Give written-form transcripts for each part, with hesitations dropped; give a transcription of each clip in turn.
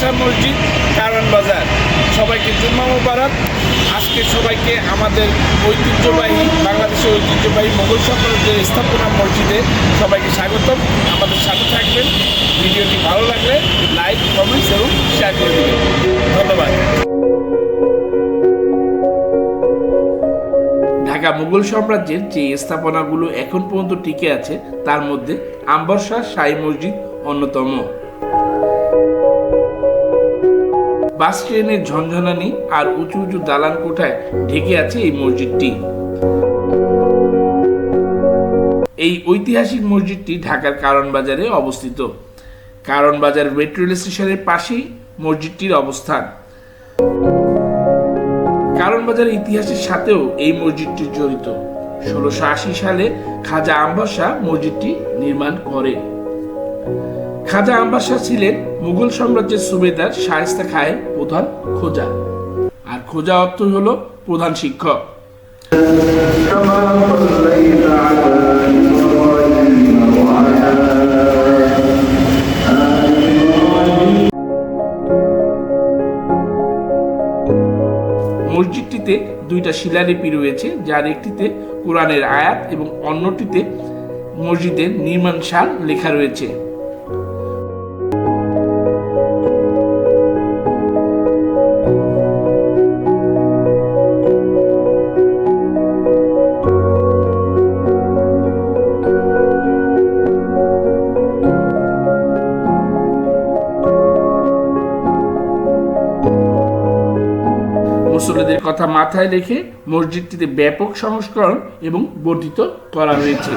শাহ মসজিদ, কারওয়ান বাজার। সবাইকে জুম্মা মুবারক। আজকে সবাইকে আমাদের ঐতিহ্যবাহী, বাংলাদেশের ঐতিহ্যবাহী মোগল সাম্রাজ্যের স্থাপনা মসজিদে সবাইকে স্বাগতম। আমাদের সাথে থাকবেন। ভিডিওটি ভালো লাগলে লাইক, কমেন্টস এবং শেয়ার করে দেবেন। ধন্যবাদ। ঢাকা মুঘল সাম্রাজ্যের যে স্থাপনাগুলো এখন পর্যন্ত টিকে আছে তার মধ্যে আম্বর শাহ শাহী মসজিদ অন্যতম। বাস ট্রেনের ঝনঝনানি আর উঁচু উঁচু দালান কোঠায় ঢেকে আছে এই মসজিদটি। এই ঐতিহাসিক মসজিদটি ঢাকার কারওয়ান বাজারে অবস্থিত। কারওয়ান বাজার মেট্রো রেল স্টেশনের পাশেই মসজিদটির অবস্থান। কারওয়ান বাজারের ইতিহাসের সাথেও এই মসজিদটি জড়িত। 1680 সালে খাজা আম্বর শাহ মসজিদটি নির্মাণ করেন। খাজা আম্বর শাহ ছিলেন মুঘল সাম্রাজ্যের সুবেদার শায়েস্তা খাঁয়ের প্রধান খোজা, আর খোজা অর্থ হলো প্রধান শিক্ষক। মসজিদটিতে দুইটা শিলালিপি রয়েছে, যার একটিতে কোরআনের আয়াত এবং অন্যটিতে মসজিদের নির্মাণ সাল লেখা রয়েছে। মুসল্লিদের কথা মাথায় রেখে মসজিদটিতে ব্যাপক সংস্করণ এবং বর্ধিত করা হয়েছে।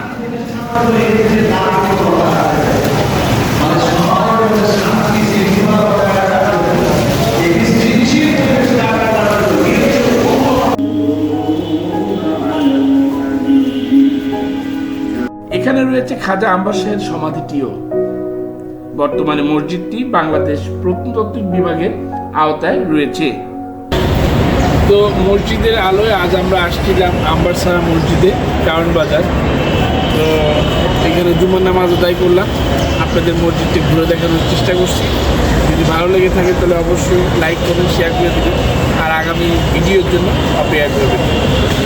এখানে রয়েছে খাজা আম্বর শাহের সমাধিটিও। বর্তমানে মসজিদটি বাংলাদেশ প্রত্নতাত্ত্বিক বিভাগের আওতায় রয়েছে। তো মসজিদের আলোয় আজ আমরা আসছিলাম আম্বর শাহ মসজিদে, কারওয়ান বাজার। তো এখানে জুমার নামাজ আদায় করলাম, আপনাদের মসজিদটি ঘুরে দেখানোর চেষ্টা করছি। যদি ভালো লেগে থাকে তাহলে অবশ্যই লাইক করবেন, শেয়ার করে দেবেন, আর আগামী ভিডিওর জন্য অপেক্ষা করবেন।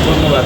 ধন্যবাদ।